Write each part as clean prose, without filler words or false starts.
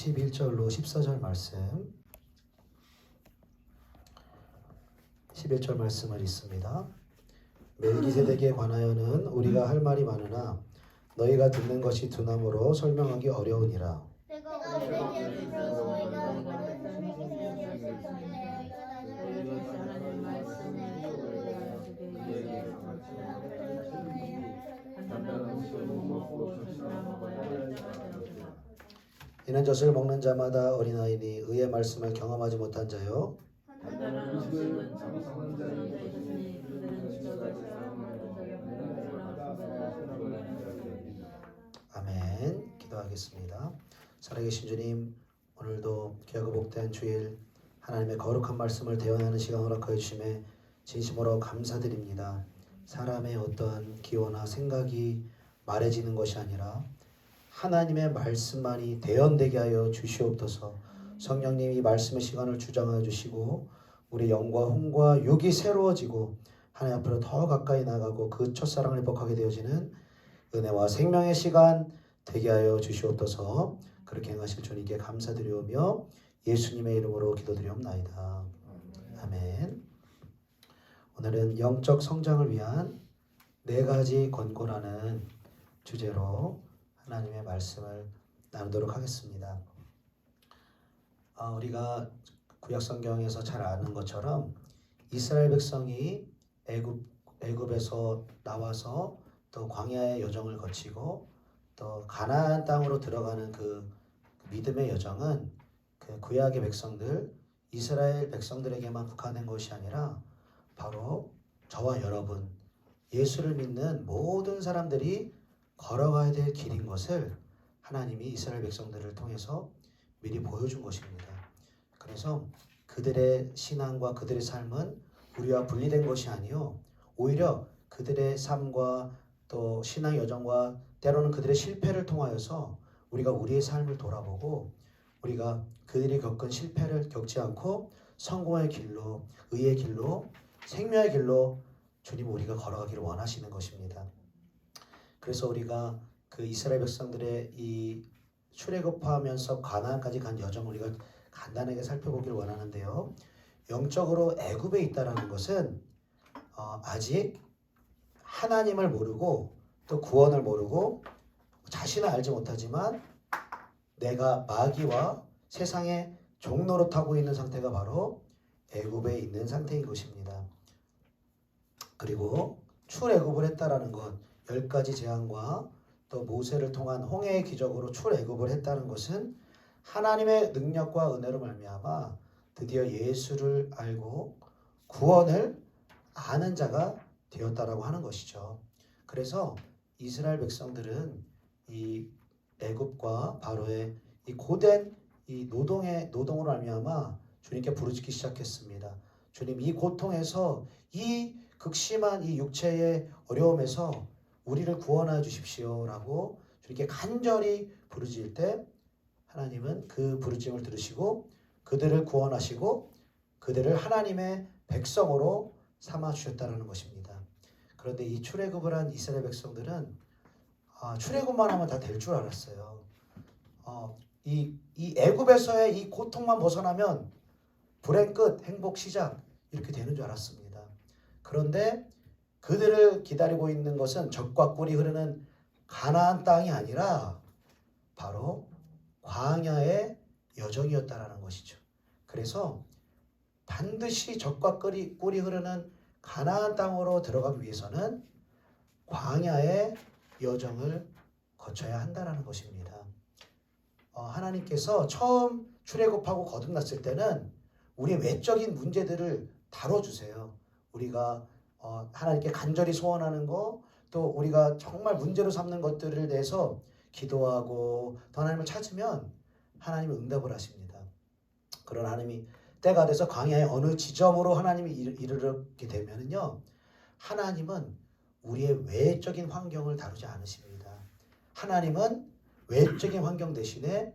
11절로 14절 말씀, 11절 말씀을 읽습니다. 멜기세덱에 관하여는 우리가 할 말이 많으나 너희가 듣는 것이 두나무로 설명하기 어려우니라. 이는 젖을 먹는 자마다 어린아이니 의의 말씀을 경험하지 못한 자요 아멘. 기도하겠습니다. 살아계신 주님, 오늘도 귀하고 복된 주일 하나님의 거룩한 말씀을 대언하는 시간을 허락하여 주심에 진심으로 감사드립니다. 사람의 어떠한 기호나 생각이 말해지는 것이 아니라 하나님의 말씀만이 대언되게 하여 주시옵소서. 성령님, 이 말씀의 시간을 주장하여 주시고 우리 영과 혼과 육이 새로워지고 하나님 앞으로 더 가까이 나가고 그 첫사랑을 회복하게 되어지는 은혜와 생명의 시간 되게 하여 주시옵소서. 그렇게 행하실 주님께 감사드리오며 예수님의 이름으로 기도드리옵나이다. 아멘. 오늘은 영적 성장을 위한 4가지 권고라는 주제로 하나님의 말씀을 나누도록 하겠습니다. 우리가 구약 성경에서 잘 아는 것처럼 이스라엘 백성이 애굽에서 나와서 또 광야의 여정을 거치고 또 가나안 땅으로 들어가는 그 믿음의 여정은 그 구약의 백성들, 이스라엘 백성들에게만 국한된 것이 아니라 바로 저와 여러분, 예수를 믿는 모든 사람들이 걸어가야 될 길인 것을 하나님이 이스라엘 백성들을 통해서 미리 보여준 것입니다. 그래서 그들의 신앙과 그들의 삶은 우리와 분리된 것이 아니요, 오히려 그들의 삶과 또 신앙 여정과 때로는 그들의 실패를 통하여서 우리가 우리의 삶을 돌아보고 우리가 그들이 겪은 실패를 겪지 않고 성공의 길로, 의의 길로, 생명의 길로 주님 우리가 걸어가기를 원하시는 것입니다. 그래서 우리가 그 이스라엘 백성들의 이 출애굽하면서 가나안까지 간 여정을 우리가 간단하게 살펴보기를 원하는데요. 영적으로 애굽에 있다라는 것은 아직 하나님을 모르고 또 구원을 모르고 자신을 알지 못하지만 내가 마귀와 세상의 종노릇하고 있는 상태가 바로 애굽에 있는 상태인 것입니다. 그리고 출애굽을 했다라는 것, 10가지 재앙과 또 모세를 통한 홍해의 기적으로 출애굽을 했다는 것은 하나님의 능력과 은혜로 말미암아 드디어 예수를 알고 구원을 아는 자가 되었다라고 하는 것이죠. 그래서 이스라엘 백성들은 이 애굽과 바로의 이 고된 이 노동으로 말미암아 주님께 부르짖기 시작했습니다. 주님, 이 고통에서, 이 극심한 이 육체의 어려움에서 우리를 구원하여 주십시오라고 주님께 간절히 부르짖을 때 하나님은 그 부르짖음을 들으시고 그들을 구원하시고 그들을 하나님의 백성으로 삼아 주셨다는 것입니다. 그런데 이 출애굽을 한 이스라엘 백성들은 출애굽만 하면 다 될 줄 알았어요. 이 애굽에서의 이 고통만 벗어나면 불행 끝, 행복 시작 이렇게 되는 줄 알았습니다. 그런데 그들을 기다리고 있는 것은 젖과 꿀이 흐르는 가나안 땅이 아니라 바로 광야의 여정이었다라는 것이죠. 그래서 반드시 젖과 꿀이 흐르는 가나안 땅으로 들어가기 위해서는 광야의 여정을 거쳐야 한다라는 것입니다. 하나님께서 처음 출애굽하고 거듭났을 때는 우리의 외적인 문제들을 다뤄주세요. 우리가 하나님께 간절히 소원하는 거, 또 우리가 정말 문제로 삼는 것들을 대해서 기도하고 더 하나님을 찾으면 하나님은 응답을 하십니다. 그런 하나님이 때가 돼서 광야의 어느 지점으로 하나님이 이르게 되면은요, 하나님은 우리의 외적인 환경을 다루지 않으십니다. 하나님은 외적인 환경 대신에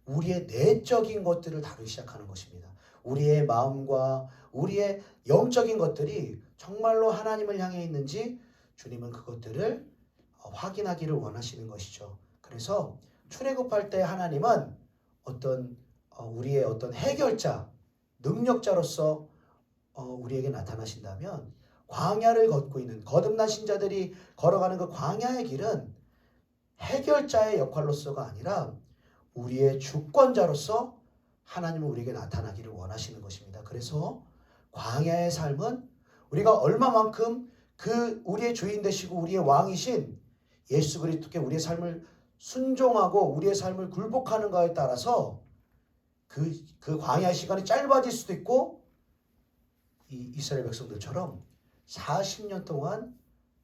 우리의 내적인 것들을 다루기 시작하는 것입니다. 우리의 마음과 우리의 영적인 것들이 정말로 하나님을 향해 있는지 주님은 그것들을 확인하기를 원하시는 것이죠. 그래서 출애굽할 때 하나님은 어떤 우리의 어떤 해결자, 능력자로서 우리에게 나타나신다면 광야를 걷고 있는 거듭난 신자들이 걸어가는 그 광야의 길은 해결자의 역할로서가 아니라 우리의 주권자로서 하나님은 우리에게 나타나기를 원하시는 것입니다. 그래서 광야의 삶은 우리가 얼마만큼 그 우리의 주인 되시고 우리의 왕이신 예수 그리스도께 우리의 삶을 순종하고 우리의 삶을 굴복하는가에 따라서 그 광야의 시간이 짧아질 수도 있고 이 이스라엘 백성들처럼 40년 동안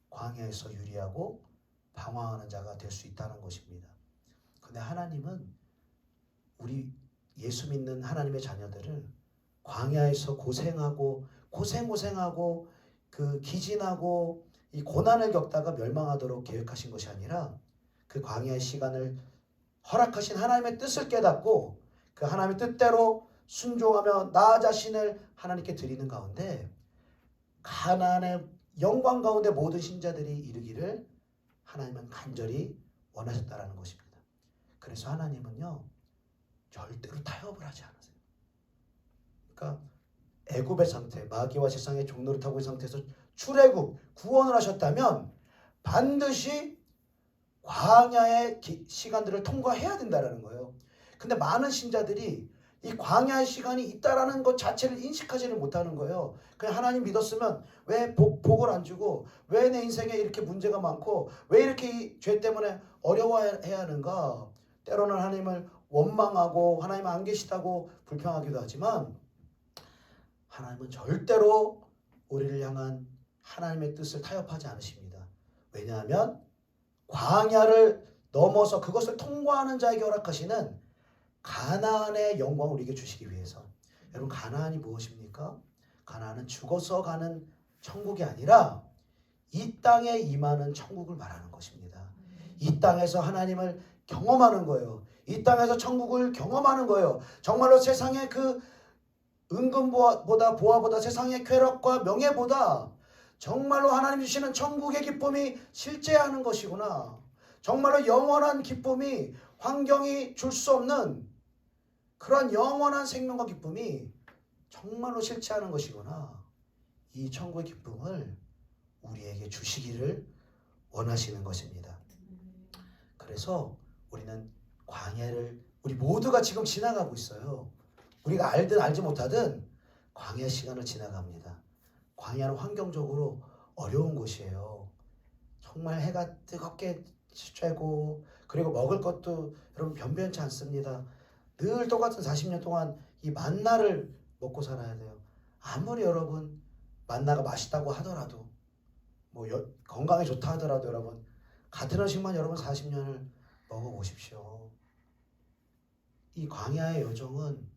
광야에서 유리하고 방황하는 자가 될 수 있다는 것입니다. 그런데 하나님은 우리 예수 믿는 하나님의 자녀들을 광야에서 고생하고 그 기진하고 이 고난을 겪다가 멸망하도록 계획하신 것이 아니라 그 광야의 시간을 허락하신 하나님의 뜻을 깨닫고 그 하나님의 뜻대로 순종하며 나 자신을 하나님께 드리는 가운데 가나안의 영광 가운데 모든 신자들이 이르기를 하나님은 간절히 원하셨다라는 것입니다. 그래서 하나님은요 절대로 타협을 하지 않으세요. 그러니까 애굽의 상태, 마귀와 세상의 종노릇 하고 있는 상태에서 출애굽, 구원을 하셨다면 반드시 광야의 시간들을 통과해야 된다는 거예요. 근데 많은 신자들이 이 광야의 시간이 있다라는 것 자체를 인식하지를 못하는 거예요. 그냥 하나님 믿었으면 왜 복을 안 주고 왜 내 인생에 이렇게 문제가 많고 왜 이렇게 이 죄 때문에 어려워해야 하는가. 때로는 하나님을 원망하고 하나님 안 계시다고 불평하기도 하지만 하나님은 절대로 우리를 향한 하나님의 뜻을 타협하지 않으십니다. 왜냐하면 광야를 넘어서 그것을 통과하는 자에게 허락하시는 가나안의 영광을 우리에게 주시기 위해서. 여러분 가나안이 무엇입니까? 가나안은 죽어서 가는 천국이 아니라 이 땅에 임하는 천국을 말하는 것입니다. 이 땅에서 하나님을 경험하는 거예요. 이 땅에서 천국을 경험하는 거예요. 정말로 세상의 그 은금보다 보화보다 세상의 쾌락과 명예보다 정말로 하나님 주시는 천국의 기쁨이 실제하는 것이구나. 정말로 영원한 기쁨이 환경이 줄 수 없는 그런 영원한 생명과 기쁨이 정말로 실체하는 것이구나. 이 천국의 기쁨을 우리에게 주시기를 원하시는 것입니다. 그래서 우리는 광야를 우리 모두가 지금 지나가고 있어요. 우리가 알든 알지 못하든 광야 시간을 지나갑니다. 광야는 환경적으로 어려운 곳이에요. 정말 해가 뜨겁게 쬐고 그리고 먹을 것도 여러분 변변치 않습니다. 늘 똑같은 40년 동안 이 만나를 먹고 살아야 돼요. 아무리 여러분 만나가 맛있다고 하더라도 건강에 좋다 하더라도 여러분 같은 음식만 여러분 40년을 먹어보십시오. 이 광야의 여정은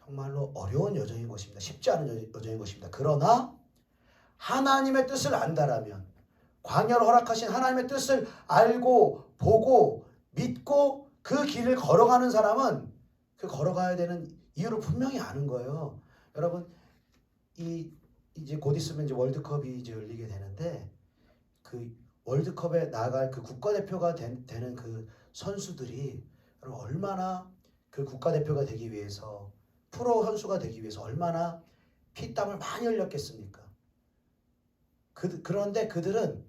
정말로 어려운 여정인 것입니다. 쉽지 않은 여정인 것입니다. 그러나 하나님의 뜻을 안다라면 광야를 허락하신 하나님의 뜻을 알고 보고 믿고 그 길을 걸어가는 사람은 그 걸어가야 되는 이유를 분명히 아는 거예요. 여러분 이제 곧 있으면 이제 월드컵이 이제 열리게 되는데 그 월드컵에 나갈 그 국가대표가 되는 그 선수들이 여러분 얼마나 그 국가대표가 되기 위해서 프로 선수가 되기 위해서 얼마나 피땀을 많이 흘렸겠습니까? 그런데 그들은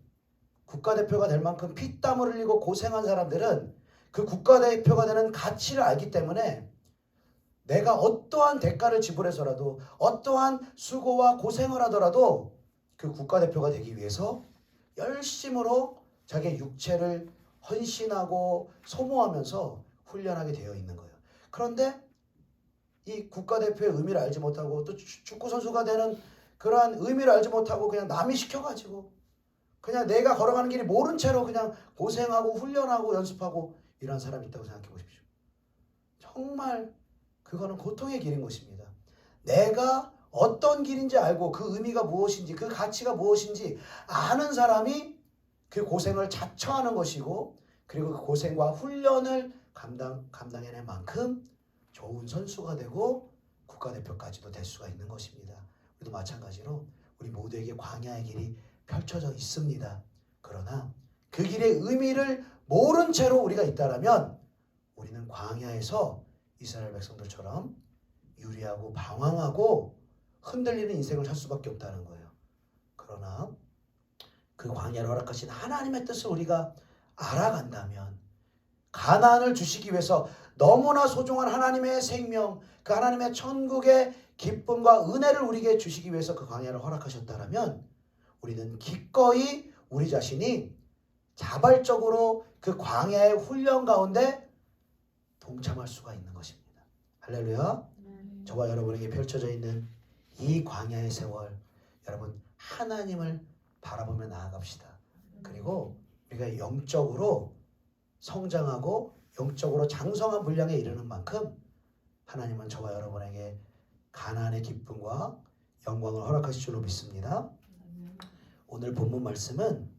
국가대표가 될 만큼 피땀을 흘리고 고생한 사람들은 그 국가대표가 되는 가치를 알기 때문에 내가 어떠한 대가를 지불해서라도 어떠한 수고와 고생을 하더라도 그 국가대표가 되기 위해서 열심으로 자기의 육체를 헌신하고 소모하면서 훈련하게 되어 있는 거예요. 그런데 이 국가대표의 의미를 알지 못하고 또 축구선수가 되는 그러한 의미를 알지 못하고 그냥 남이 시켜가지고 그냥 내가 걸어가는 길이 모른 채로 그냥 고생하고 훈련하고 연습하고 이런 사람이 있다고 생각해 보십시오. 정말 그거는 고통의 길인 것입니다. 내가 어떤 길인지 알고 그 의미가 무엇인지 그 가치가 무엇인지 아는 사람이 그 고생을 자처하는 것이고 그리고 그 고생과 훈련을 감당해낼 만큼 좋은 선수가 되고 국가대표까지도 될 수가 있는 것입니다. 우리도 마찬가지로 우리 모두에게 광야의 길이 펼쳐져 있습니다. 그러나 그 길의 의미를 모른 채로 우리가 있다라면 우리는 광야에서 이스라엘 백성들처럼 유리하고 방황하고 흔들리는 인생을 살 수밖에 없다는 거예요. 그러나 그 광야를 허락하신 하나님의 뜻을 우리가 알아간다면 가나안을 주시기 위해서 너무나 소중한 하나님의 생명, 그 하나님의 천국의 기쁨과 은혜를 우리에게 주시기 위해서 그 광야를 허락하셨다면 우리는 기꺼이 우리 자신이 자발적으로 그 광야의 훈련 가운데 동참할 수가 있는 것입니다. 할렐루야. 저와 여러분에게 펼쳐져 있는 이 광야의 세월, 여러분 하나님을 바라보며 나아갑시다. 그리고 우리가 영적으로 성장하고 영적으로 장성한 분량에 이르는 만큼 하나님은 저와 여러분에게 가나안의 기쁨과 영광을 허락하실 줄로 믿습니다. 오늘 본문 말씀은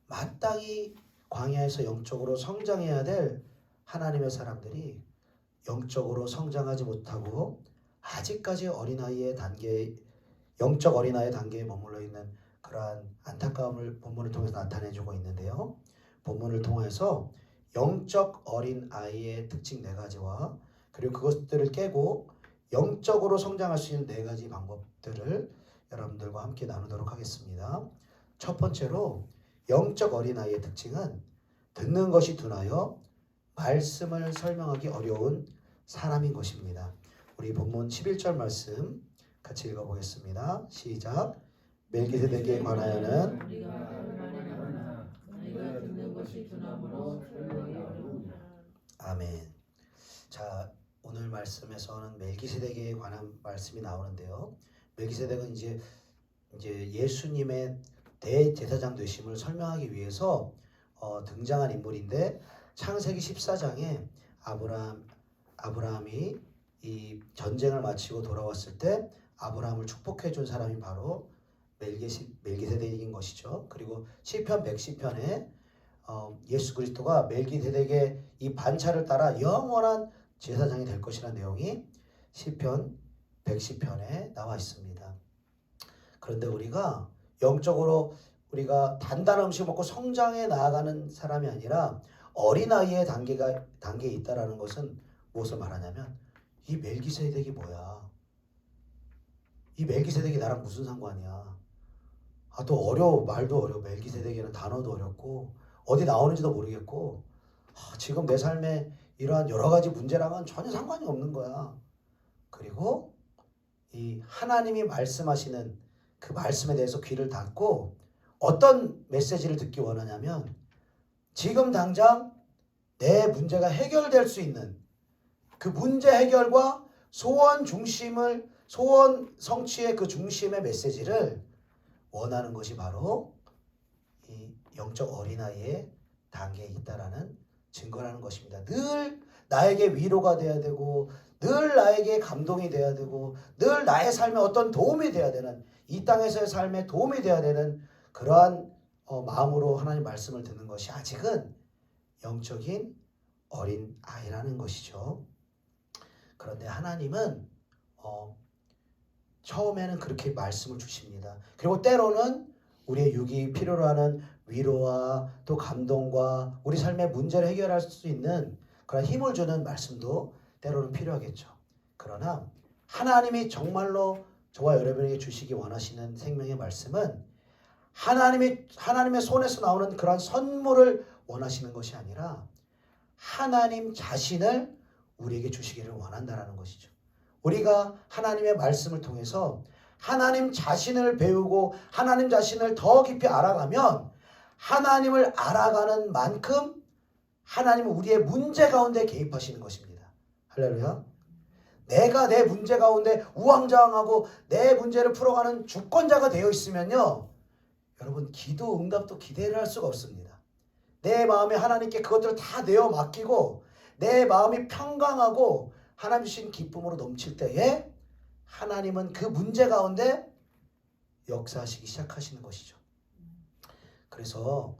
마땅히 광야에서 영적으로 성장해야 될 하나님의 사람들이 영적으로 성장하지 못하고 아직까지 영적 어린아이의 단계에 머물러 있는 그러한 안타까움을 본문을 통해서 나타내주고 있는데요. 본문을 통해서 영적 어린아이의 특징 4가지와 그리고 그것들을 깨고 영적으로 성장할 수 있는 4가지 방법들을 여러분들과 함께 나누도록 하겠습니다. 첫 번째로 영적 어린아이의 특징은 듣는 것이 둔하여 말씀을 설명하기 어려운 사람인 것입니다. 우리 본문 11절 말씀 같이 읽어보겠습니다. 시작. 멜기세덱에 관하여는 아멘. 자, 오늘 말씀에서는 멜기세덱에 관한 말씀이 나오는데요. 멜기세덱은 이제 예수님의 대제사장 되심을 설명하기 위해서 등장한 인물인데 창세기 14장에 아브라함이 이 전쟁을 마치고 돌아왔을 때 아브라함을 축복해 준 사람이 바로 멜기세덱인 것이죠. 그리고 시편 110편에 예수 그리스도가 멜기세덱의 이 반차를 따라 영원한 제사장이 될 것이라는 내용이 시편 110편에 나와 있습니다. 그런데 우리가 영적으로 우리가 단단한 음식 먹고 성장해 나아가는 사람이 아니라 어린아이의 단계에 있다라는 것은 무엇을 말하냐면 이 멜기세덱이 뭐야? 이 멜기세덱이 나랑 무슨 상관이야? 또 어려워. 말도 어려워. 멜기세덱이라는 단어도 어렵고 어디 나오는지도 모르겠고 지금 내 삶에 이러한 여러 가지 문제랑은 전혀 상관이 없는 거야. 그리고 이 하나님이 말씀하시는 그 말씀에 대해서 귀를 닫고 어떤 메시지를 듣기 원하냐면 지금 당장 내 문제가 해결될 수 있는 그 문제 해결과 소원 성취의 그 중심의 메시지를 원하는 것이 바로 이 영적 어린아이의 단계에 있다라는 증거라는 것입니다. 늘 나에게 위로가 돼야 되고 늘 나에게 감동이 돼야 되고 늘 나의 삶에 어떤 도움이 돼야 되는 이 땅에서의 삶에 도움이 돼야 되는 그러한 마음으로 하나님 말씀을 듣는 것이 아직은 영적인 어린아이라는 것이죠. 그런데 하나님은 처음에는 그렇게 말씀을 주십니다. 그리고 때로는 우리의 육이 필요로 하는 위로와 또 감동과 우리 삶의 문제를 해결할 수 있는 그런 힘을 주는 말씀도 때로는 필요하겠죠. 그러나 하나님이 정말로 저와 여러분에게 주시기 원하시는 생명의 말씀은 하나님의 손에서 나오는 그런 선물을 원하시는 것이 아니라 하나님 자신을 우리에게 주시기를 원한다라는 것이죠. 우리가 하나님의 말씀을 통해서 하나님 자신을 배우고 하나님 자신을 더 깊이 알아가면 하나님을 알아가는 만큼 하나님은 우리의 문제 가운데 개입하시는 것입니다. 할렐루야. 내가 내 문제 가운데 우왕좌왕하고 내 문제를 풀어가는 주권자가 되어 있으면요, 여러분 기도 응답도 기대를 할 수가 없습니다. 내 마음에 하나님께 그것들을 다 내어 맡기고 내 마음이 평강하고 하나님 주신 기쁨으로 넘칠 때에 하나님은 그 문제 가운데 역사하시기 시작하시는 것이죠. 그래서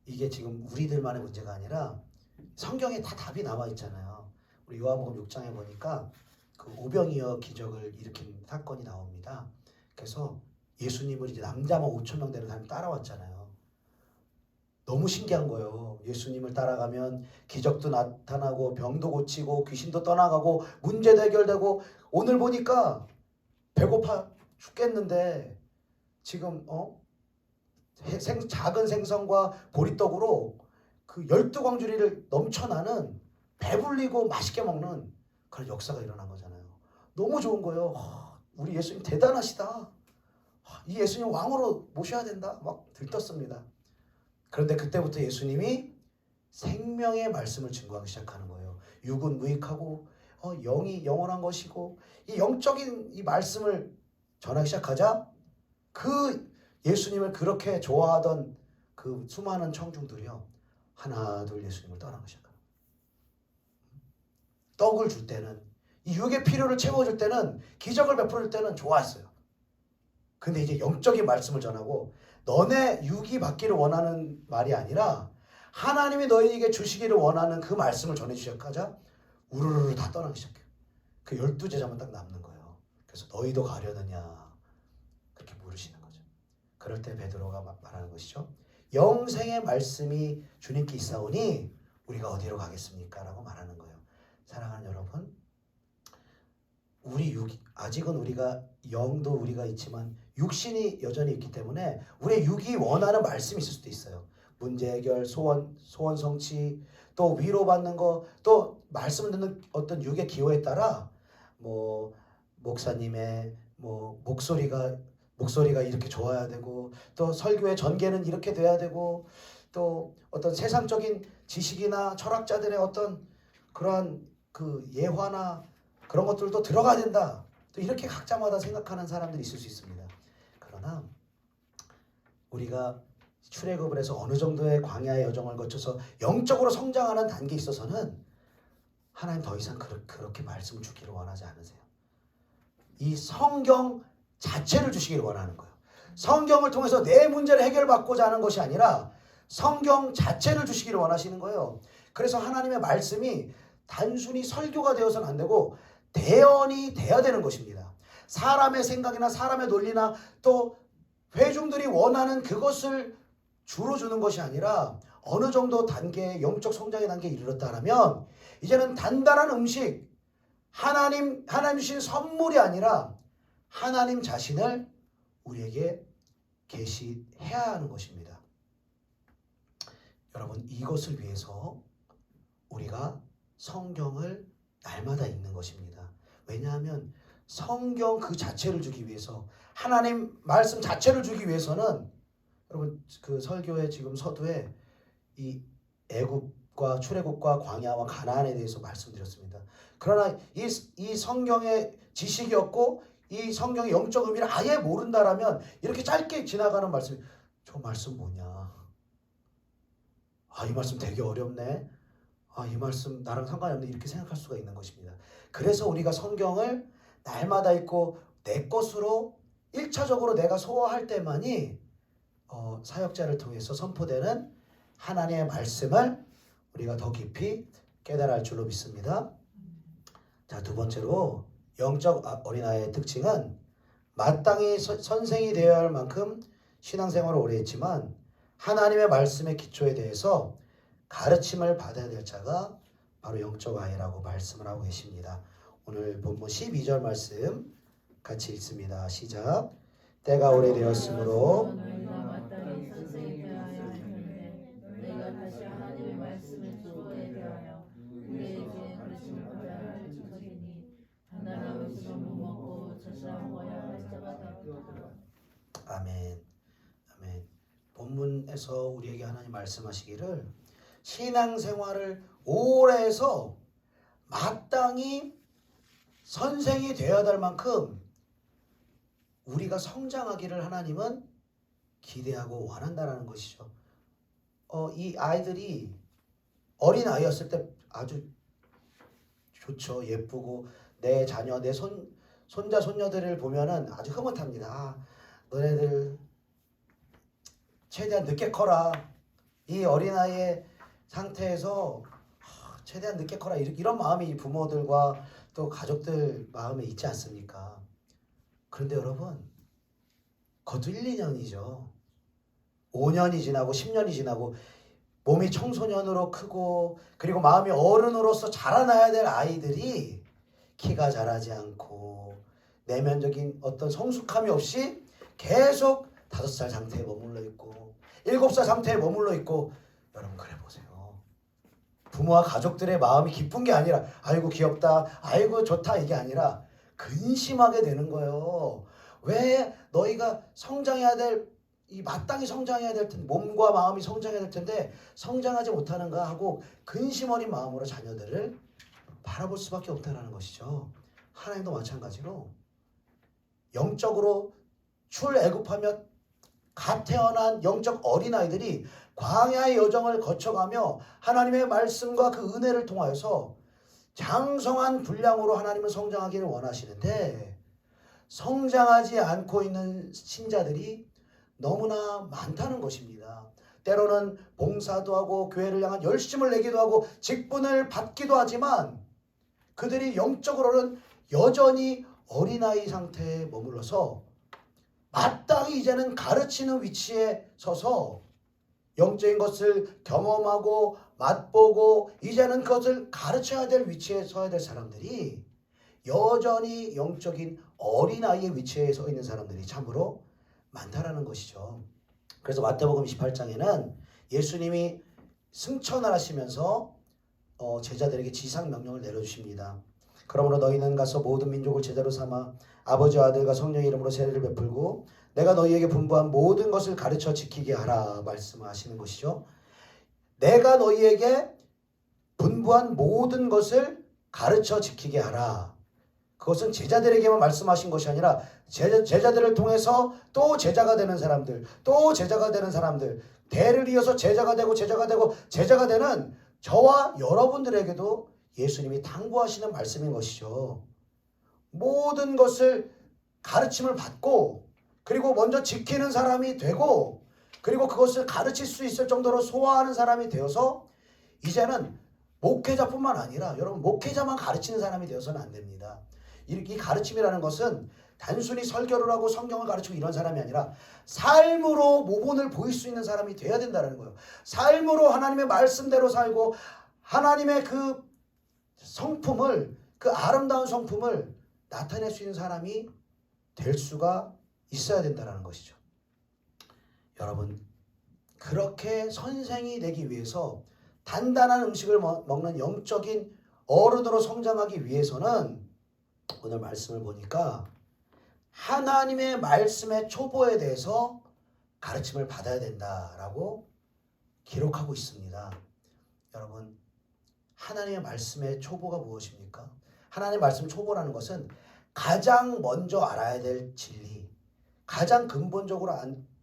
이게 지금 우리들만의 문제가 아니라 성경에 다 답이 나와 있잖아요. 우리 요한복음 6장에 보니까 그 오병이어 기적을 일으킨 사건이 나옵니다. 그래서 예수님을 이제 남자만 5,000명 되는 사람이 따라왔잖아요. 너무 신기한 거예요. 예수님을 따라가면 기적도 나타나고 병도 고치고 귀신도 떠나가고 문제도 해결되고 오늘 보니까 배고파 죽겠는데 지금 작은 생선과 보리떡으로 그 12광주리를 넘쳐나는 배불리고 맛있게 먹는 그런 역사가 일어난 거잖아요. 너무 좋은 거예요. 우리 예수님 대단하시다. 이 예수님 왕으로 모셔야 된다. 막 들떴습니다. 그런데 그때부터 예수님이 생명의 말씀을 증거하기 시작하는 거예요. 육은 무익하고 영이 영원한 것이고 이 영적인 이 말씀을 전하기 시작하자 그 예수님을 그렇게 좋아하던 그 수많은 청중들이요 하나 둘 예수님을 떠나기 시작합니다. 떡을 줄 때는 이 육의 필요를 채워줄 때는 기적을 베풀 때는 좋아했어요. 근데 이제 영적인 말씀을 전하고 너네 육이 받기를 원하는 말이 아니라 하나님이 너희에게 주시기를 원하는 그 말씀을 전해주기 시작하자 우르르 다 떠나기 시작해요. 그 12제자만 딱 남는 거예요. 그래서 너희도 가려느냐 그렇게 물으시는 거죠. 그럴 때 베드로가 말하는 것이죠. 영생의 말씀이 주님께 있사오니 우리가 어디로 가겠습니까? 라고 말하는 거예요. 사랑하는 여러분, 아직은 우리가 영도 우리가 있지만 육신이 여전히 있기 때문에 우리의 육이 원하는 말씀이 있을 수도 있어요. 문제 해결, 소원 성취, 또 위로받는 거, 또 말씀을 듣는 어떤 육의 기호에 따라 뭐 목사님의 목소리가 이렇게 좋아야 되고 또 설교의 전개는 이렇게 돼야 되고 또 어떤 세상적인 지식이나 철학자들의 어떤 그러한 그 예화나 그런 것들도 들어가야 된다. 또 이렇게 각자마다 생각하는 사람들이 있을 수 있습니다. 그러나 우리가 출애굽을 해서 어느 정도의 광야의 여정을 거쳐서 영적으로 성장하는 단계에 있어서는 하나님 더 이상 그렇게 말씀을 주기를 원하지 않으세요. 이 성경 자체를 주시기를 원하는 거예요. 성경을 통해서 내 문제를 해결받고자 하는 것이 아니라 성경 자체를 주시기를 원하시는 거예요. 그래서 하나님의 말씀이 단순히 설교가 되어서는 안 되고 대언이 돼야 되는 것입니다. 사람의 생각이나 사람의 논리나 또 회중들이 원하는 그것을 주로 주는 것이 아니라 어느 정도 단계의 영적 성장의 단계에 이르렀다면 이제는 단단한 음식, 하나님 주신 선물이 아니라 하나님 자신을 우리에게 계시해야 하는 것입니다. 여러분, 이것을 위해서 우리가 성경을 날마다 읽는 것입니다. 왜냐하면 성경 그 자체를 주기 위해서 하나님 말씀 자체를 주기 위해서는 여러분 그 설교의 지금 서두에 이 애굽과 출애굽과 광야와 가나안에 대해서 말씀드렸습니다. 그러나 이 성경의 지식이 없고 이 성경의 영적 의미를 아예 모른다라면 이렇게 짧게 지나가는 말씀이 저 말씀 뭐냐? 이 말씀 되게 어렵네. 이 말씀 나랑 상관이 없네. 이렇게 생각할 수가 있는 것입니다. 그래서 우리가 성경을 날마다 읽고 내 것으로 1차적으로 내가 소화할 때만이 사역자를 통해서 선포되는 하나님의 말씀을 우리가 더 깊이 깨달을 줄로 믿습니다. 자, 두 번째로 영적 어린아이의 특징은 마땅히 선생이 되어야 할 만큼 신앙생활을 오래 했지만 하나님의 말씀의 기초에 대해서 가르침을 받아야 될 자가 바로 영적 아이라고 말씀을 하고 계십니다. 오늘 본문 12절 말씀 같이 읽습니다. 시작. 때가 오래되었으므로 너희가 마땅히 선생이 되어야 하는데 너희가 다시 하나님의 말씀을 주어에 대하여 우리에게 가르침을 받아야 할 처지니 단단한 음식을 못 먹고 젖이나 먹어야 할 자가 되었다. 아멘. 아멘. 본문에서 우리에게 하나님 말씀하시기를 신앙생활을 오래 해서 마땅히 선생이 되어야 될 만큼 우리가 성장하기를 하나님은 기대하고 원한다라는 것이죠. 이 아이들이 어린 아이였을 때 아주 좋죠. 예쁘고 내 자녀, 내 손자, 손녀들을 보면은 아주 흐뭇합니다. 너네들 최대한 늦게 커라. 이 어린아이의 상태에서 최대한 늦게 커라. 이런 마음이 부모들과 또 가족들 마음에 있지 않습니까? 그런데 여러분, 그것도 1, 2년이죠. 5년이 지나고 10년이 지나고 몸이 청소년으로 크고 그리고 마음이 어른으로서 자라나야 될 아이들이 키가 자라지 않고 내면적인 어떤 성숙함이 없이 계속 5살 상태에 머물러 있고 7살 상태에 머물러 있고 여러분 그래 보세요. 부모와 가족들의 마음이 기쁜 게 아니라 아이고 귀엽다 아이고 좋다 이게 아니라 근심하게 되는 거예요. 왜 너희가 성장해야 될 이 마땅히 성장해야 될 텐데 몸과 마음이 성장해야 될 텐데 성장하지 못하는가 하고 근심 어린 마음으로 자녀들을 바라볼 수밖에 없다는 것이죠. 하나님도 마찬가지로 영적으로 출애굽하며 갓 태어난 영적 어린아이들이 광야의 여정을 거쳐가며 하나님의 말씀과 그 은혜를 통하여서 장성한 분량으로 하나님은 성장하기를 원하시는데 성장하지 않고 있는 신자들이 너무나 많다는 것입니다. 때로는 봉사도 하고 교회를 향한 열심을 내기도 하고 직분을 받기도 하지만 그들이 영적으로는 여전히 어린아이 상태에 머물러서 마땅히 이제는 가르치는 위치에 서서 영적인 것을 경험하고 맛보고 이제는 그것을 가르쳐야 될 위치에 서야 될 사람들이 여전히 영적인 어린아이의 위치에 서 있는 사람들이 참으로 많다라는 것이죠. 그래서 마태복음 28장에는 예수님이 승천을 하시면서 제자들에게 지상 명령을 내려주십니다. 그러므로 너희는 가서 모든 민족을 제자로 삼아 아버지와 아들과 성령의 이름으로 세례를 베풀고 내가 너희에게 분부한 모든 것을 가르쳐 지키게 하라 말씀하시는 것이죠. 내가 너희에게 분부한 모든 것을 가르쳐 지키게 하라. 그것은 제자들에게만 말씀하신 것이 아니라 제자들을 통해서 또 제자가 되는 사람들, 또 제자가 되는 사람들, 대를 이어서 제자가 되고 제자가 되고 제자가 되는 저와 여러분들에게도 예수님이 당부하시는 말씀인 것이죠. 모든 것을 가르침을 받고 그리고 먼저 지키는 사람이 되고 그리고 그것을 가르칠 수 있을 정도로 소화하는 사람이 되어서 이제는 목회자뿐만 아니라 여러분 목회자만 가르치는 사람이 되어서는 안 됩니다. 이 가르침이라는 것은 단순히 설교를 하고 성경을 가르치고 이런 사람이 아니라 삶으로 모본을 보일 수 있는 사람이 돼야 된다는 거예요. 삶으로 하나님의 말씀대로 살고 하나님의 그 성품을 그 아름다운 성품을 나타낼 수 있는 사람이 될 수가 있어야 된다는 것이죠. 여러분 그렇게 선생이 되기 위해서 단단한 음식을 먹는 영적인 어른으로 성장하기 위해서는 오늘 말씀을 보니까 하나님의 말씀의 초보에 대해서 가르침을 받아야 된다라고 기록하고 있습니다. 여러분 하나님의 말씀의 초보가 무엇입니까? 하나님의 말씀 초보라는 것은 가장 먼저 알아야 될 진리, 가장 근본적으로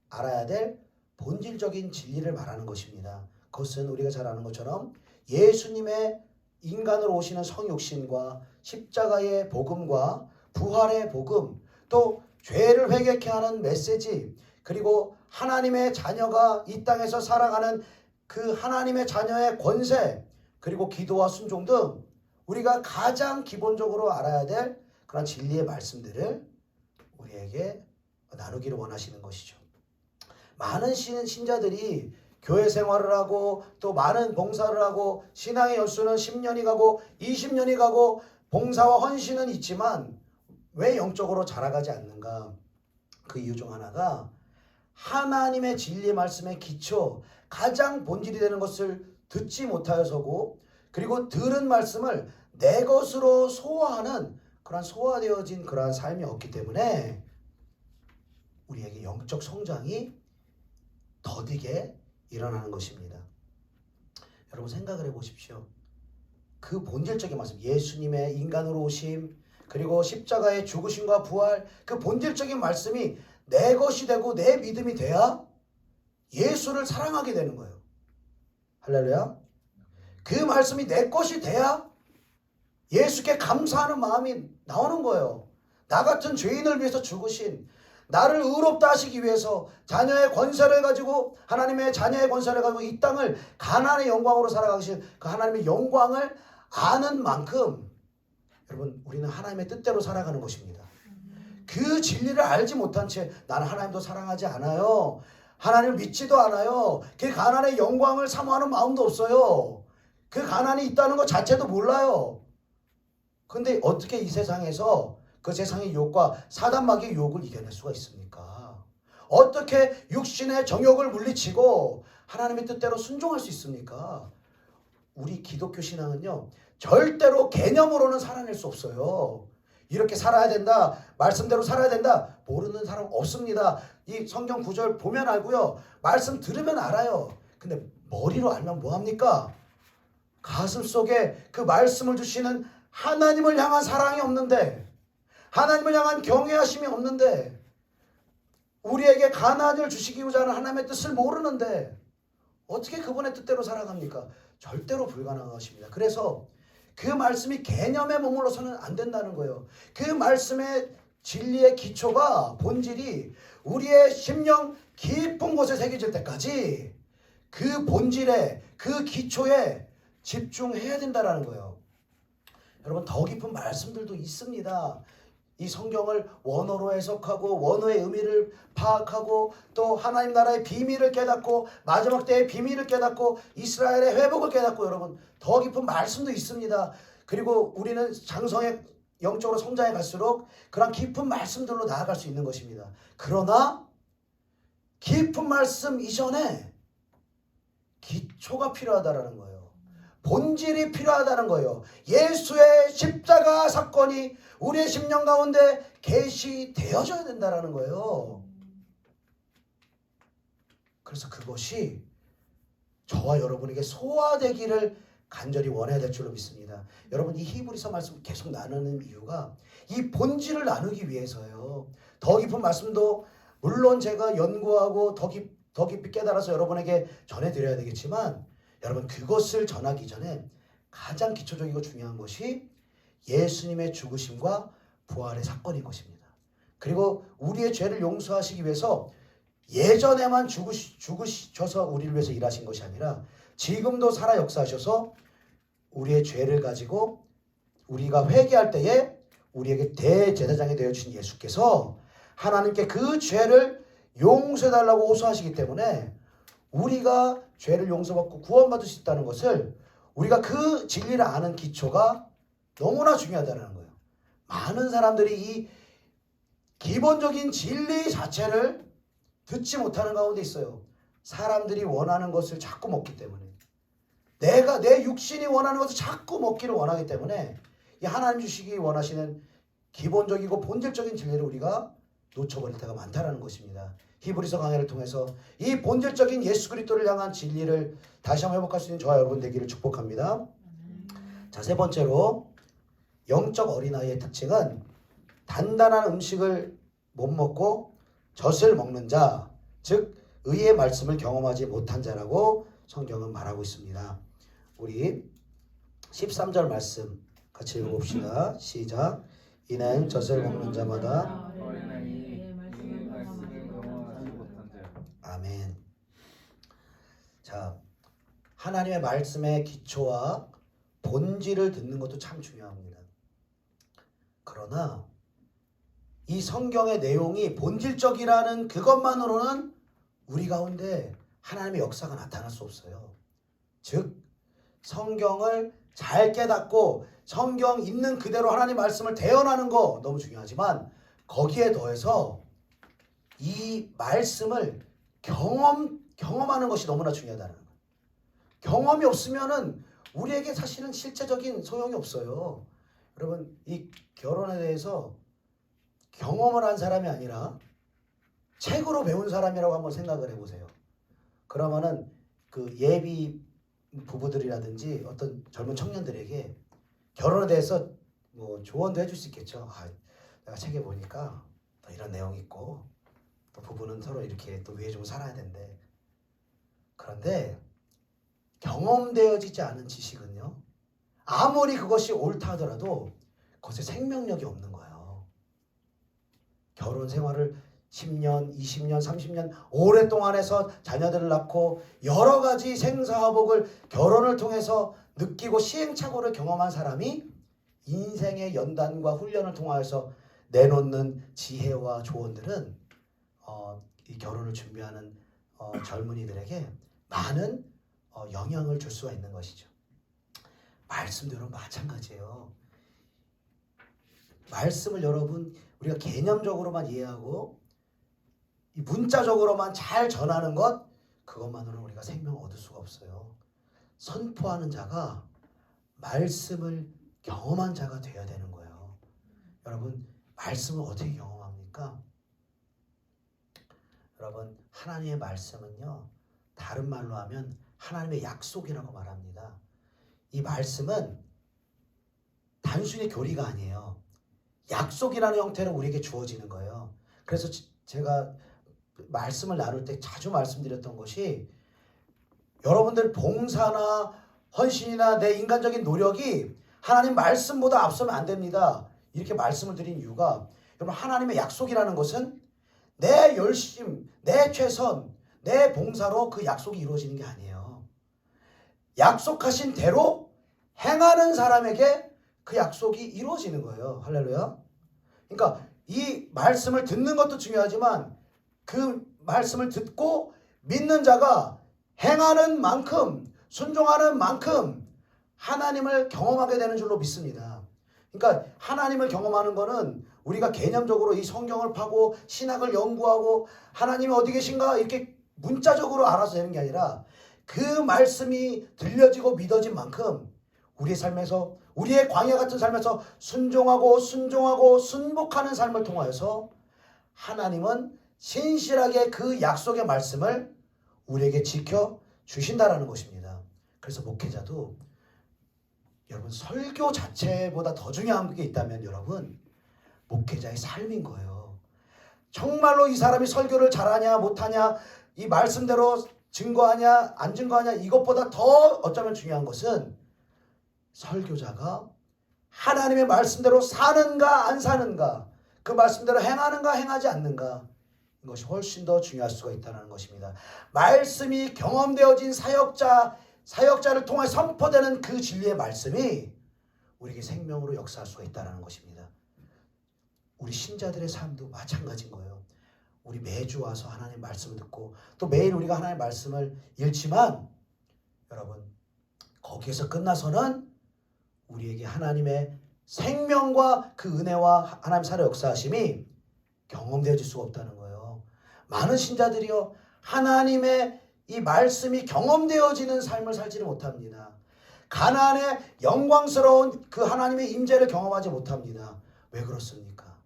알아야 될 본질적인 진리를 말하는 것입니다. 그것은 우리가 잘 아는 것처럼 예수님의 인간으로 오시는 성육신과 십자가의 복음과 부활의 복음, 또 죄를 회개케 하는 메시지, 그리고 하나님의 자녀가 이 땅에서 살아가는 그 하나님의 자녀의 권세, 그리고 기도와 순종 등 우리가 가장 기본적으로 알아야 될 그런 진리의 말씀들을 우리에게 나누기를 원하시는 것이죠. 많은 신자들이 교회 생활을 하고 또 많은 봉사를 하고 신앙의 연수는 10년이 가고 20년이 가고 봉사와 헌신은 있지만 왜 영적으로 자라가지 않는가? 그 이유 중 하나가 하나님의 진리 말씀의 기초, 가장 본질이 되는 것을 듣지 못하여서고 그리고 들은 말씀을 내 것으로 소화하는 그러한 소화되어진 그러한 삶이 없기 때문에 우리에게 영적 성장이 더디게 일어나는 것입니다. 여러분 생각을 해보십시오. 그 본질적인 말씀, 예수님의 인간으로 오심, 그리고 십자가의 죽으심과 부활, 그 본질적인 말씀이 내 것이 되고 내 믿음이 돼야 예수를 사랑하게 되는 거예요. 할렐루야. 그 말씀이 내 것이 돼야 예수께 감사하는 마음이 나오는 거예요. 나 같은 죄인을 위해서 죽으신, 나를 의롭다 하시기 위해서 자녀의 권세를 가지고 하나님의 자녀의 권세를 가지고 이 땅을 가나안의 영광으로 살아가신 그 하나님의 영광을 아는 만큼 여러분 우리는 하나님의 뜻대로 살아가는 것입니다. 그 진리를 알지 못한 채 나는 하나님도 사랑하지 않아요, 하나님을 믿지도 않아요. 그 가난의 영광을 사모하는 마음도 없어요. 그 가난이 있다는 것 자체도 몰라요. 근데 어떻게 이 세상에서 그 세상의 유혹과 사단마귀의 유혹을 이겨낼 수가 있습니까? 어떻게 육신의 정욕을 물리치고 하나님의 뜻대로 순종할 수 있습니까? 우리 기독교 신앙은요, 절대로 개념으로는 살아낼 수 없어요. 이렇게 살아야 된다, 말씀대로 살아야 된다, 모르는 사람 없습니다. 이 성경 구절 보면 알고요, 말씀 들으면 알아요. 근데 머리로 알면 뭐합니까? 가슴 속에 그 말씀을 주시는 하나님을 향한 사랑이 없는데, 하나님을 향한 경외하심이 없는데, 우리에게 가난을 주시고자 하는 하나님의 뜻을 모르는데 어떻게 그분의 뜻대로 살아갑니까? 절대로 불가능한 것입니다. 그래서 그 말씀이 개념에 머물러서는 안 된다는 거예요. 그 말씀의 진리의 기초가, 본질이 우리의 심령 깊은 곳에 새겨질 때까지 그 본질에, 그 기초에 집중해야 된다는 거예요. 여러분, 더 깊은 말씀들도 있습니다. 이 성경을 원어로 해석하고 원어의 의미를 파악하고 또 하나님 나라의 비밀을 깨닫고 마지막 때의 비밀을 깨닫고 이스라엘의 회복을 깨닫고, 여러분, 더 깊은 말씀도 있습니다. 그리고 우리는 장성에 영적으로 성장해 갈수록 그런 깊은 말씀들로 나아갈 수 있는 것입니다. 그러나 깊은 말씀 이전에 기초가 필요하다라는 거예요. 본질이 필요하다는 거예요. 예수의 십자가 사건이 우리의 심령 가운데 계시되어져야 된다는 거예요. 그래서 그것이 저와 여러분에게 소화되기를 간절히 원해야 될 줄로 믿습니다. 여러분, 이 히브리서 말씀을 계속 나누는 이유가 이 본질을 나누기 위해서예요. 더 깊은 말씀도 물론 제가 연구하고 더 깊이 깨달아서 여러분에게 전해드려야 되겠지만, 여러분, 그것을 전하기 전에 가장 기초적이고 중요한 것이 예수님의 죽으심과 부활의 사건인 것입니다. 그리고 우리의 죄를 용서하시기 위해서 예전에만 죽으셔서 우리를 위해서 일하신 것이 아니라 지금도 살아 역사하셔서 우리의 죄를 가지고 우리가 회개할 때에 우리에게 대제사장이 되어주신 예수께서 하나님께 그 죄를 용서해달라고 호소하시기 때문에 우리가 죄를 용서받고 구원받을 수 있다는 것을, 우리가 그 진리를 아는 기초가 너무나 중요하다는 거예요. 많은 사람들이 이 기본적인 진리 자체를 듣지 못하는 가운데 있어요. 사람들이 원하는 것을 자꾸 먹기 때문에, 내 육신이 원하는 것을 자꾸 먹기를 원하기 때문에 이 하나님 주시기 원하시는 기본적이고 본질적인 진리를 우리가 놓쳐버릴 때가 많다는 것입니다. 히브리서 강해를 통해서 이 본질적인 예수 그리스도를 향한 진리를 다시 한번 회복할 수 있는 저와 여러분 되기를 축복합니다. 자, 세 번째로 영적 어린아이의 특징은 단단한 음식을 못 먹고 젖을 먹는 자, 즉 의의 말씀을 경험하지 못한 자라고 성경은 말하고 있습니다. 우리 13절 말씀 같이 읽어봅시다. 시작. 이는 젖을 먹는 자마다 아멘. 자, 하나님의 말씀의 기초와 본질을 듣는 것도 참 중요합니다. 그러나 이 성경의 내용이 본질적이라는 그것만으로는 우리 가운데 하나님의 역사가 나타날 수 없어요. 즉, 성경을 잘 깨닫고 성경 있는 그대로 하나님 말씀을 대언하는 거 너무 중요하지만, 거기에 더해서 이 말씀을 경험하는 것이 너무나 중요하다는 거예요. 경험이 없으면은 우리에게 사실은 실제적인 소용이 없어요. 여러분, 이 결혼에 대해서 경험을 한 사람이 아니라 책으로 배운 사람이라고 한번 생각을 해보세요. 그러면은 그 예비 부부들이라든지 어떤 젊은 청년들에게 결혼에 대해서 뭐 조언도 해줄 수 있겠죠. 내가 책에 보니까 또 이런 내용이 있고 또 부부는 서로 이렇게 또 위해 주고 살아야 된대. 그런데 경험되어지지 않은 지식은요, 아무리 그것이 옳다 하더라도 그것에 생명력이 없는 거예요. 결혼 생활을 10년, 20년, 30년 오랫동안 해서 자녀들을 낳고 여러 가지 생사화복을 결혼을 통해서 느끼고 시행착오를 경험한 사람이 인생의 연단과 훈련을 통하여서 내놓는 지혜와 조언들은 이 결혼을 준비하는 젊은이들에게 많은 영향을 줄 수가 있는 것이죠. 말씀도 여러분 마찬가지예요. 말씀을 여러분 우리가 개념적으로만 이해하고 이 문자적으로만 잘 전하는 것, 그것만으로는 우리가 생명을 얻을 수가 없어요. 선포하는 자가 말씀을 경험한 자가 되어야 되는 거예요. 여러분 말씀을 어떻게 경험합니까? 여러분 하나님의 말씀은요, 다른 말로 하면 하나님의 약속이라고 말합니다. 이 말씀은 단순히 교리가 아니에요. 약속이라는 형태로 우리에게 주어지는 거예요. 그래서 제가 말씀을 나눌 때 자주 말씀드렸던 것이, 여러분들 봉사나 헌신이나 내 인간적인 노력이 하나님 말씀보다 앞서면 안 됩니다. 이렇게 말씀을 드린 이유가, 여러분 하나님의 약속이라는 것은 내 열심, 내 최선, 내 봉사로 그 약속이 이루어지는 게 아니에요. 약속하신 대로 행하는 사람에게 그 약속이 이루어지는 거예요. 할렐루야. 그러니까 이 말씀을 듣는 것도 중요하지만 그 말씀을 듣고 믿는 자가 행하는 만큼, 순종하는 만큼 하나님을 경험하게 되는 줄로 믿습니다. 그러니까 하나님을 경험하는 거는 우리가 개념적으로 이 성경을 파고 신학을 연구하고 하나님이 어디 계신가 이렇게 문자적으로 알아서 되는 게 아니라, 그 말씀이 들려지고 믿어진 만큼 우리의 삶에서, 우리의 광야 같은 삶에서 순종하고 순복하는 삶을 통하여서 하나님은 신실하게 그 약속의 말씀을 우리에게 지켜 주신다라는 것입니다. 그래서 목회자도 여러분 설교 자체보다 더 중요한 게 있다면 여러분 목회자의 삶인 거예요. 정말로 이 사람이 설교를 잘하냐 못하냐, 이 말씀대로 증거하냐 안 증거하냐, 이것보다 더 어쩌면 중요한 것은 설교자가 하나님의 말씀대로 사는가 안 사는가, 그 말씀대로 행하는가 행하지 않는가, 이것이 훨씬 더 중요할 수가 있다는 것입니다. 말씀이 경험되어진 사역자를 통해 선포되는 그 진리의 말씀이 우리에게 생명으로 역사할 수가 있다는 것입니다. 우리 신자들의 삶도 마찬가지인 거예요. 우리 매주 와서 하나님의 말씀을 듣고 또 매일 우리가 하나님의 말씀을 읽지만, 여러분 거기에서 끝나서는 우리에게 하나님의 생명과 그 은혜와 하나님 살아 역사하심이 경험되어질 수가 없다는 거예요. 많은 신자들이요, 하나님의 이 말씀이 경험되어지는 삶을 살지를 못합니다. 가나안의 영광스러운 그 하나님의 임재를 경험하지 못합니다. 왜 그렇습니까?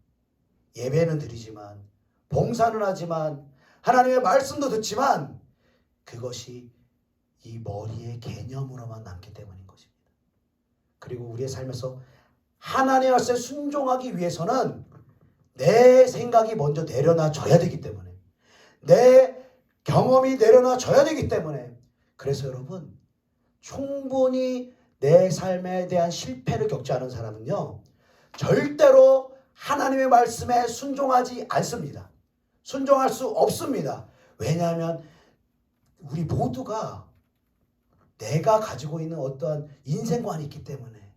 예배는 드리지만, 봉사는 하지만, 하나님의 말씀도 듣지만 그것이 이 머리의 개념으로만 남기 때문인 것입니다. 그리고 우리의 삶에서 하나님의 말씀에 순종하기 위해서는 내 생각이 먼저 내려놔져야 되기 때문에, 내 경험이 내려놔져야 되기 때문에, 그래서 여러분 충분히 내 삶에 대한 실패를 겪지 않은 사람은요 절대로 하나님의 말씀에 순종하지 않습니다. 순종할 수 없습니다. 왜냐하면 우리 모두가 내가 가지고 있는 어떠한 인생관이 있기 때문에,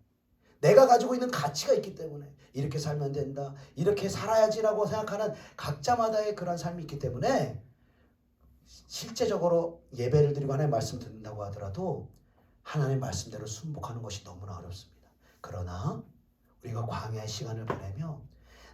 내가 가지고 있는 가치가 있기 때문에, 이렇게 살면 된다, 이렇게 살아야지라고 생각하는 각자마다의 그런 삶이 있기 때문에, 실제적으로 예배를 드리고 하나님의 말씀 듣는다고 하더라도 하나님의 말씀대로 순복하는 것이 너무나 어렵습니다. 그러나 우리가 광야의 시간을 보내며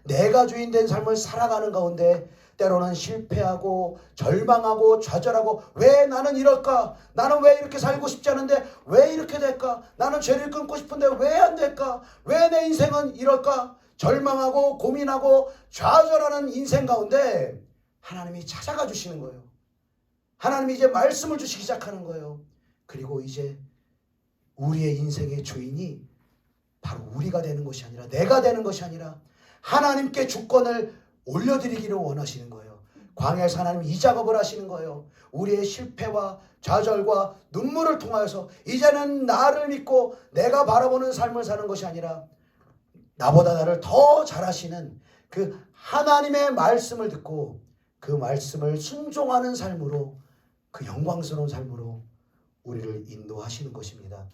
내가 주인 된 삶을 살아가는 가운데 때로는 실패하고 절망하고 좌절하고, 왜 나는 이럴까? 나는 왜 이렇게 살고 싶지 않은데 왜 이렇게 될까? 나는 죄를 끊고 싶은데 왜 안 될까? 왜 내 인생은 이럴까? 절망하고 고민하고 좌절하는 인생 가운데 하나님이 찾아가 주시는 거예요. 하나님이 이제 말씀을 주시기 시작하는 거예요. 그리고 이제 우리의 인생의 주인이 바로 우리가 되는 것이 아니라, 내가 되는 것이 아니라 하나님께 주권을 올려드리기를 원하시는 거예요. 광야에서 하나님이 이 작업을 하시는 거예요. 우리의 실패와 좌절과 눈물을 통하여서 이제는 나를 믿고 내가 바라보는 삶을 사는 것이 아니라, 나보다 나를 더 잘하시는 그 하나님의 말씀을 듣고 그 말씀을 순종하는 삶으로, 그 영광스러운 삶으로 우리를 인도하시는 것입니다.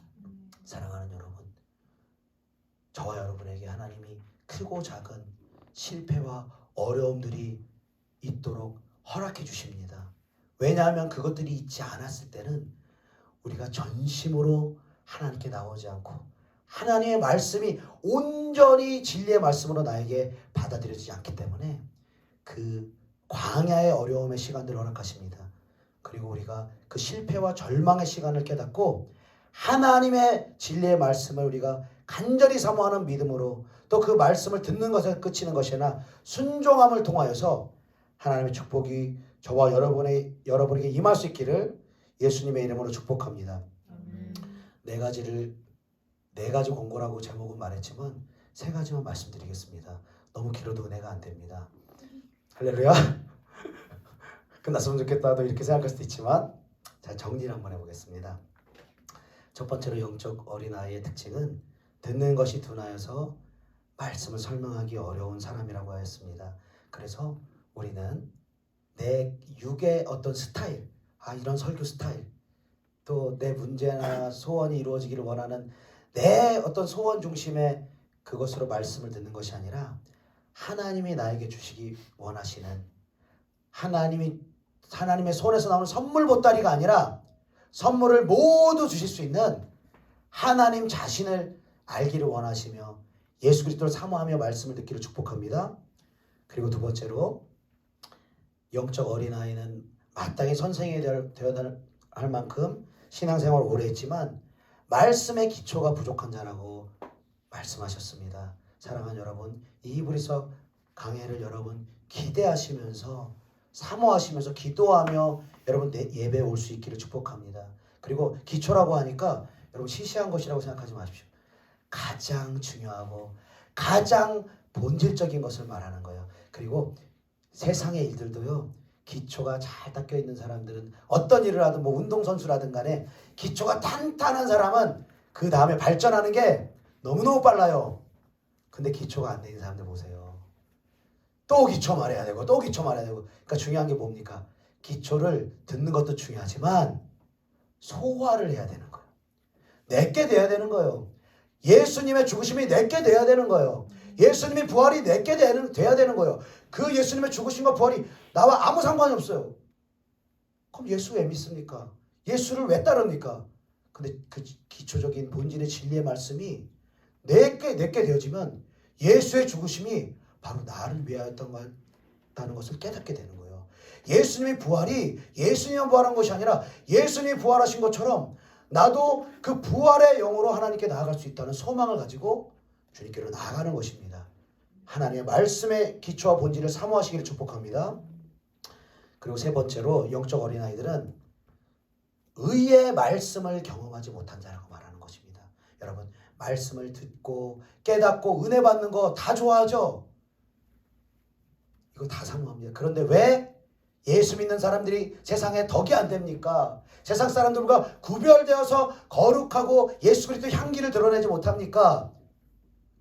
사랑하는 여러분, 저와 여러분에게 하나님이 크고 작은 실패와 어려움들이 있도록 허락해 주십니다. 왜냐하면 그것들이 있지 않았을 때는 우리가 전심으로 하나님께 나오지 않고 하나님의 말씀이 온전히 진리의 말씀으로 나에게 받아들여지지 않기 때문에 그 광야의 어려움의 시간들을 허락하십니다. 그리고 우리가 그 실패와 절망의 시간을 깨닫고 하나님의 진리의 말씀을 우리가 간절히 사모하는 믿음으로 또 그 말씀을 듣는 것에 그치는 것이 아니라 순종함을 통하여서 하나님의 축복이 저와 여러분에게 임할 수 있기를 예수님의 이름으로 축복합니다. 네 가지 권고라고 제목은 말했지만 세 가지만 말씀드리겠습니다. 너무 길어도 은혜가 안 됩니다. 할렐루야. 끝났으면 좋겠다도 이렇게 생각할 수도 있지만 자, 정리를 한번 해보겠습니다. 첫 번째로 영적 어린아이의 특징은 듣는 것이 둔하여서 말씀을 설명하기 어려운 사람이라고 하였습니다. 그래서 우리는 내 육의 어떤 스타일, 이런 설교 스타일, 또 내 문제나 소원이 이루어지기를 원하는 내 어떤 소원 중심의 그것으로 말씀을 듣는 것이 아니라 하나님이 나에게 주시기 원하시는 하나님의 손에서 나오는 선물 보따리가 아니라 선물을 모두 주실 수 있는 하나님 자신을 알기를 원하시며 예수 그리스도를 사모하며 말씀을 듣기를 축복합니다. 그리고 두 번째로 영적 어린아이는 마땅히 선생이 되어야 할 만큼 신앙생활을 오래 했지만 말씀의 기초가 부족한 자라고 말씀하셨습니다. 사랑하는 여러분, 이 히브리서 강해를 여러분 기대하시면서 사모하시면서 기도하며 여러분 예배에 올 수 있기를 축복합니다. 그리고 기초라고 하니까 여러분 시시한 것이라고 생각하지 마십시오. 가장 중요하고 가장 본질적인 것을 말하는 거예요. 그리고 세상의 일들도요, 기초가 잘 닦여 있는 사람들은 어떤 일을 하든 뭐 운동선수라든 간에 기초가 탄탄한 사람은 그 다음에 발전하는 게 너무너무 빨라요. 근데 기초가 안 돼 있는 사람들 보세요. 또 기초 말해야 되고 또 기초 말해야 되고. 그러니까 중요한 게 뭡니까? 기초를 듣는 것도 중요하지만 소화를 해야 되는 거예요. 내게 돼야 되는 거예요. 예수님의 죽으심이 내게 돼야 되는 거예요. 예수님의 부활이 내게 돼야 되는 거예요. 그 예수님의 죽으심과 부활이 나와 아무 상관이 없어요. 그럼 예수 왜 믿습니까? 예수를 왜 따릅니까? 근데 그 기초적인 본질의 진리의 말씀이 내게 되어지면 예수의 죽으심이 바로 나를 위하였다는 것을 깨닫게 되는 거예요. 예수님의 부활이 예수님만 부활한 것이 아니라 예수님이 부활하신 것처럼 나도 그 부활의 영으로 하나님께 나아갈 수 있다는 소망을 가지고 주님께로 나아가는 것입니다. 하나님의 말씀의 기초와 본질을 사모하시기를 축복합니다. 그리고 세 번째로 영적 어린아이들은 의의 말씀을 경험하지 못한 자라고 말하는 것입니다. 여러분, 말씀을 듣고 깨닫고 은혜 받는 거 다 좋아하죠? 이거 다 사모합니다. 그런데 왜 예수 믿는 사람들이 세상에 덕이 안 됩니까? 세상 사람들과 구별되어서 거룩하고 예수 그리스도 향기를 드러내지 못합니까?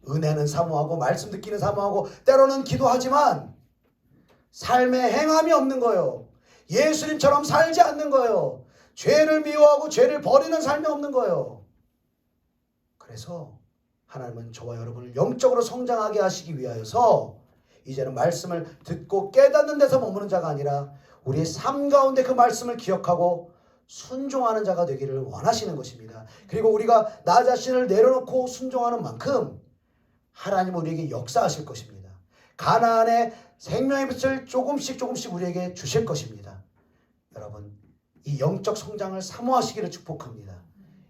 은혜는 사모하고 말씀 듣기는 사모하고 때로는 기도하지만 삶에 행함이 없는 거예요. 예수님처럼 살지 않는 거예요. 죄를 미워하고 죄를 버리는 삶이 없는 거예요. 그래서 하나님은 저와 여러분을 영적으로 성장하게 하시기 위하여서 이제는 말씀을 듣고 깨닫는 데서 머무는 자가 아니라 우리의 삶 가운데 그 말씀을 기억하고 순종하는 자가 되기를 원하시는 것입니다. 그리고 우리가 나 자신을 내려놓고 순종하는 만큼 하나님은 우리에게 역사하실 것입니다. 가나안의 생명의 빛을 조금씩 우리에게 주실 것입니다. 여러분, 이 영적 성장을 사모하시기를 축복합니다.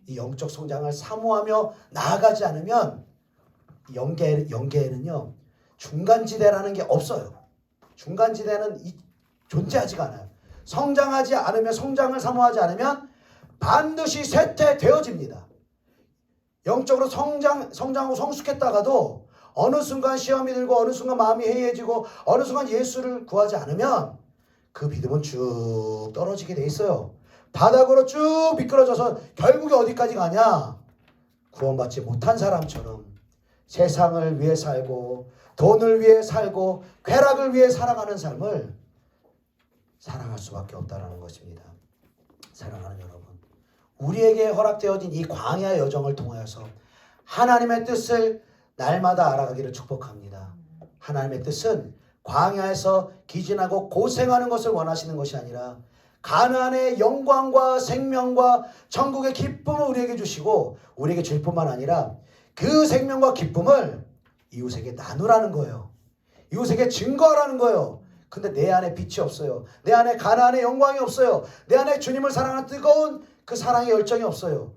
이 영적 성장을 사모하며 나아가지 않으면 영계에는요, 중간지대라는 게 없어요. 중간지대는 존재하지가 않아요. 성장하지 않으면, 성장을 사모하지 않으면 반드시 쇠퇴되어집니다. 영적으로 성장하고 성숙했다가도 어느 순간 시험이 들고 어느 순간 마음이 해이해지고 어느 순간 예수를 구하지 않으면 그 믿음은 쭉 떨어지게 돼 있어요. 바닥으로 쭉 미끄러져서 결국에 어디까지 가냐? 구원받지 못한 사람처럼 세상을 위해 살고 돈을 위해 살고 쾌락을 위해 살아가는 삶을 살아갈 수밖에 없다는 것입니다. 사랑하는 여러분, 우리에게 허락되어진 이 광야 여정을 통하여서 하나님의 뜻을 날마다 알아가기를 축복합니다. 하나님의 뜻은 광야에서 기진하고 고생하는 것을 원하시는 것이 아니라 가나안의 영광과 생명과 천국의 기쁨을 우리에게 주시고 우리에게 줄 뿐만 아니라 그 생명과 기쁨을 이웃에게 나누라는 거예요. 이웃에게 증거하라는 거예요. 근데 내 안에 빛이 없어요. 내 안에 가나안의 영광이 없어요. 내 안에 주님을 사랑하는 뜨거운 그 사랑의 열정이 없어요.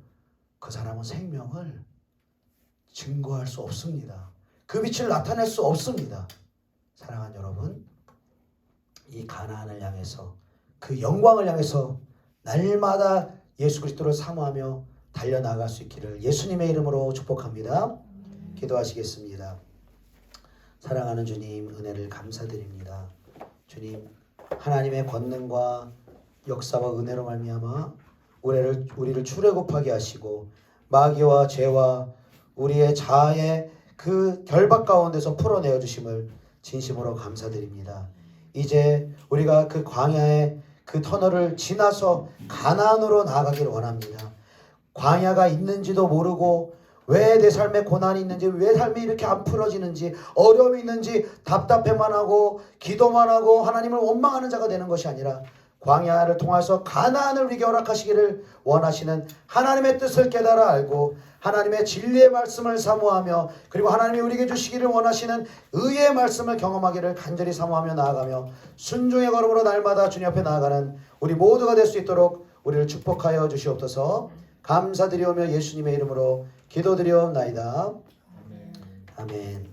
그 사람은 생명을 증거할 수 없습니다. 그 빛을 나타낼 수 없습니다. 사랑하는 여러분, 이 가나안을 향해서 그 영광을 향해서 날마다 예수 그리스도를 사모하며 달려나갈 수 있기를 예수님의 이름으로 축복합니다. 기도하시겠습니다. 사랑하는 주님, 은혜를 감사드립니다. 주님, 하나님의 권능과 역사와 은혜로 말미암아 우리를 출애굽하게 하시고 마귀와 죄와 우리의 자아의 그 결박 가운데서 풀어내어 주심을 진심으로 감사드립니다. 이제 우리가 그 광야의 그 터널을 지나서 가나안으로 나아가기를 원합니다. 광야가 있는지도 모르고 왜 내 삶에 고난이 있는지, 왜 삶이 이렇게 안 풀어지는지, 어려움이 있는지 답답해만 하고 기도만 하고 하나님을 원망하는 자가 되는 것이 아니라 광야를 통해서 가나안을 우리에게 허락하시기를 원하시는 하나님의 뜻을 깨달아 알고 하나님의 진리의 말씀을 사모하며 그리고 하나님이 우리에게 주시기를 원하시는 의의 말씀을 경험하기를 간절히 사모하며 나아가며 순종의 걸음으로 날마다 주님 앞에 나아가는 우리 모두가 될 수 있도록 우리를 축복하여 주시옵소서. 감사드리오며 예수님의 이름으로 기도드리옵나이다. 아멘.